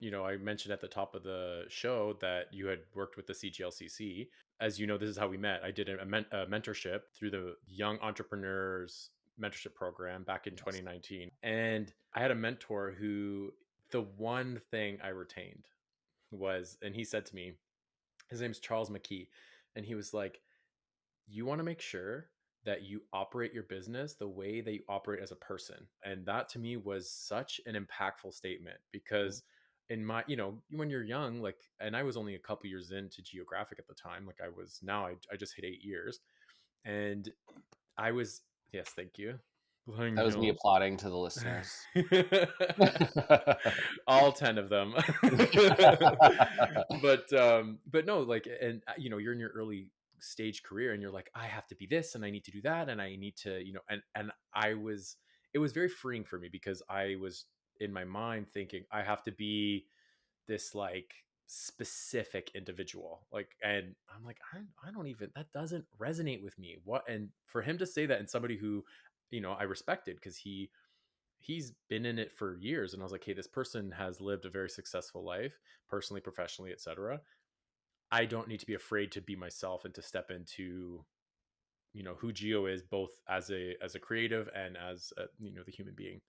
I mentioned at the top of the show that you had worked with the CGLCC. As you know, this is how we met. I did a mentorship through the Young Entrepreneurs Mentorship Program back in Yes. 2019. And I had a mentor who, the one thing I retained was, and he said to me, his name's Charles McKee, and he was like, you want to make sure that you operate your business the way that you operate as a person. And that to me was such an impactful statement because in my, when you're young, like, and I was only a couple years into geographic at the time, like I just hit 8 years and I was, yes, thank you. Blowing That me was me home. applauding to the listeners. All 10 of them. But no, like, and you're in your early stage career and you're like, I have to be this and I need to do that and I need to, and it was very freeing for me because I was in my mind thinking I have to be this like specific individual, like, and I'm like, I don't even, that doesn't resonate with me. What? And for him to say that, and somebody who I respected because he's been in it for years, and I was like, hey, this person has lived a very successful life, personally, professionally, etc. I don't need to be afraid to be myself and to step into who Geo is, both as a creative and as the human being.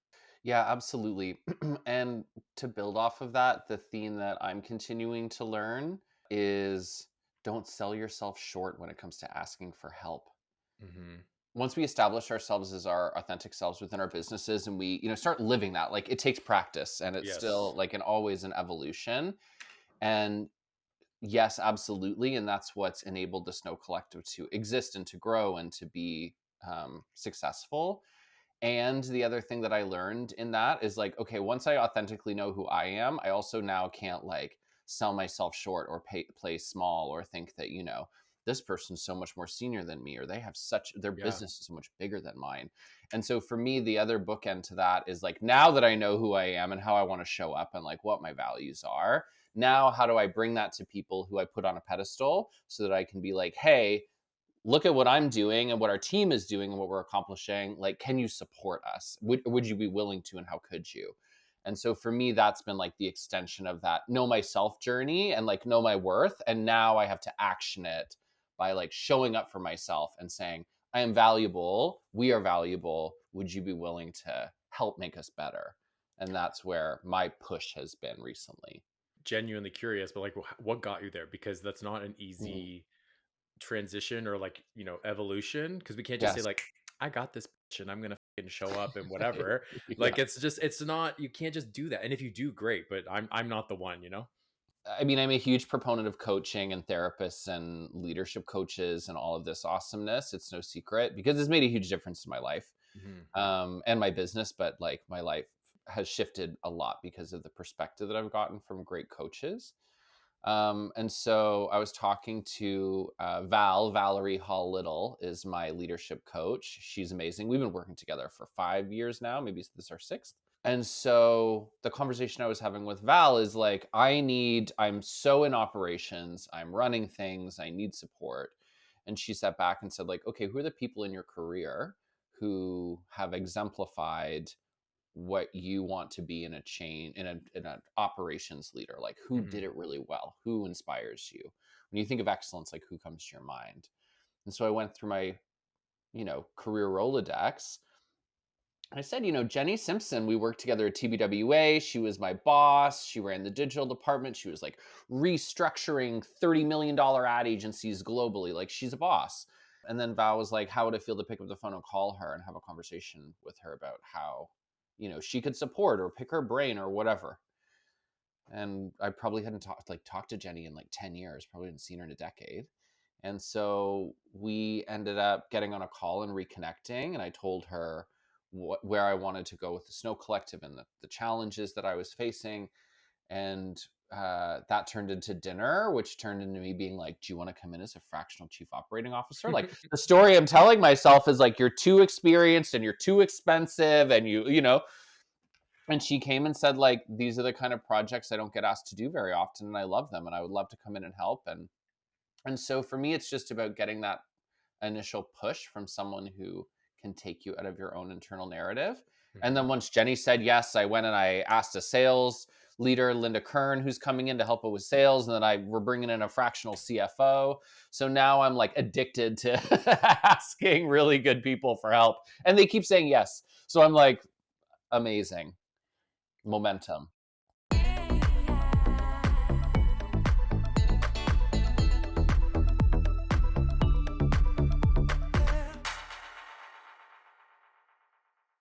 Yeah, absolutely. And to build off of that, the theme that I'm continuing to learn is don't sell yourself short when it comes to asking for help. Mm-hmm. Once we establish ourselves as our authentic selves within our businesses and we, start living that, like it takes practice and it's Yes. still like always an evolution. And yes, absolutely. And that's what's enabled the Snow Collective to exist and to grow and to be successful. And the other thing that I learned in that is like, okay, once I authentically know who I am, I also now can't like sell myself short or play small or think that, this person's so much more senior than me or they have their Yeah. business is so much bigger than mine. And so for me, the other bookend to that is like, now that I know who I am and how I want to show up and like what my values are, now how do I bring that to people who I put on a pedestal so that I can be like, hey, look at what I'm doing and what our team is doing and what we're accomplishing. Like, can you support us? Would you be willing to, and how could you? And so for me, that's been like the extension of that know myself journey and like know my worth. And now I have to action it by like showing up for myself and saying, I am valuable. We are valuable. Would you be willing to help make us better? And that's where my push has been recently. Genuinely curious, but like, what got you there? Because that's not an Mhm. easy transition or like evolution, because we can't just say Yes. like, I got this bitch and I'm gonna fucking show up and whatever. Yeah. Like, it's not, you can't just do that, and if you do, great, but I'm not the one. I mean, I'm a huge proponent of coaching and therapists and leadership coaches and all of this awesomeness. It's no secret because it's made a huge difference in my life Hmm. and my business. But like my life has shifted a lot because of the perspective that I've gotten from great coaches. And so I was talking to Valerie Hall Little is my leadership coach. She's amazing. We've been working together for 5 years now. Maybe this is our sixth. And so the conversation I was having with Val is like, I'm so in operations, I'm running things, I need support. And she sat back and said, like, okay, who are the people in your career who have exemplified what you want to be in a chain, in an operations leader? Like, who Hmm. did it really well? Who inspires you? When you think of excellence, like who comes to your mind? And so I went through my, career Rolodex. I said, Jenny Simpson, we worked together at TBWA. She was my boss. She ran the digital department. She was like restructuring $30 million ad agencies globally. Like, she's a boss. And then Val was like, how would it feel to pick up the phone and call her and have a conversation with her about how, she could support or pick her brain or whatever. And I probably hadn't talked to Jenny in like 10 years, probably hadn't seen her in a decade. And so we ended up getting on a call and reconnecting. And I told her where I wanted to go with the Snow Collective and the challenges that I was facing. And that turned into dinner, which turned into me being like, do you want to come in as a fractional chief operating officer? Like, the story I'm telling myself is like, you're too experienced and you're too expensive. And and she came and said, like, these are the kind of projects I don't get asked to do very often. And I love them. And I would love to come in and help. And so for me, it's just about getting that initial push from someone who can take you out of your own internal narrative. And then Hmm. once Jenny said yes, I went and I asked a sales leader, Linda Kern, who's coming in to help us with sales. And then we're bringing in a fractional CFO. So now I'm like addicted to asking really good people for help. And they keep saying yes. So I'm like, amazing momentum.